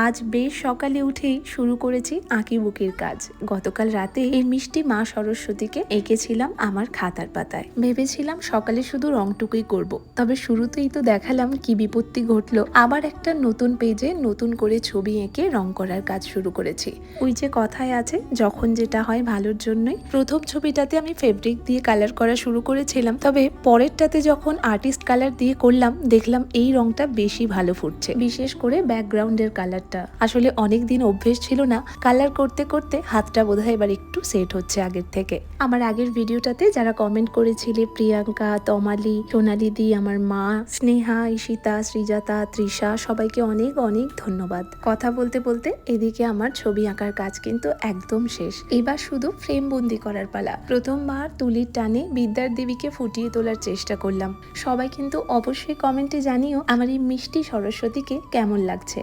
আজ বেশ সকালে উঠেই শুরু করেছি আঁকিবুকির কাজ। গতকাল রাতে এই মিষ্টি মা সরস্বতীকে এঁকেছিলাম আমার খাতার পাতায়। ভেবেছিলাম সকালে শুধু রংটুকুই করব, তবে শুরুতেই তো দেখালাম কি বিপত্তি ঘটলো। আবার একটা নতুন পেজে নতুন করে ছবি এঁকে রং করার কাজ শুরু করেছি। ওই যে কথায় আছে, যখন যেটা হয় ভালোর জন্যই। প্রথম ছবিটাতে আমি ফেব্রিক দিয়ে কালার করা শুরু করেছিলাম, তবে পরেরটাতে যখন আর্টিস্ট কালার দিয়ে করলাম দেখলাম এই রংটা বেশি ভালো ফুটছে, বিশেষ করে ব্যাকগ্রাউন্ডের কালারটা। আসলে অনেক দিন অভ্যেস ছিল না, কালার করতে করতে হাতটা বোধহয় এবার একটু সেট হচ্ছে আগের থেকে। আমার আগের ভিডিওটাতে যারা কমেন্ট করেছিলে, প্রিয়াঙ্কা, তমালি, সোনালি দি, আমার মা, স্নেহা, ঈশিতা, সৃজাতা, তৃষা, সবাইকে অনেক অনেক ধন্যবাদ। কথা বলতে বলতে এদিকে আমার ছবি আঁকার কাজ কিন্তু একদম শেষ। এবার শুধু ফ্রেম বন্দি করার পালা। প্রথমবার তুলির টানে বিদ্যার দেবীকে ফুটিয়ে তোলার চেষ্টা করলাম। সবাই কিন্তু অবশ্যই কমেন্টে জানিও আমার এই মিষ্টি সরস্বতীকে কেমন লাগছে।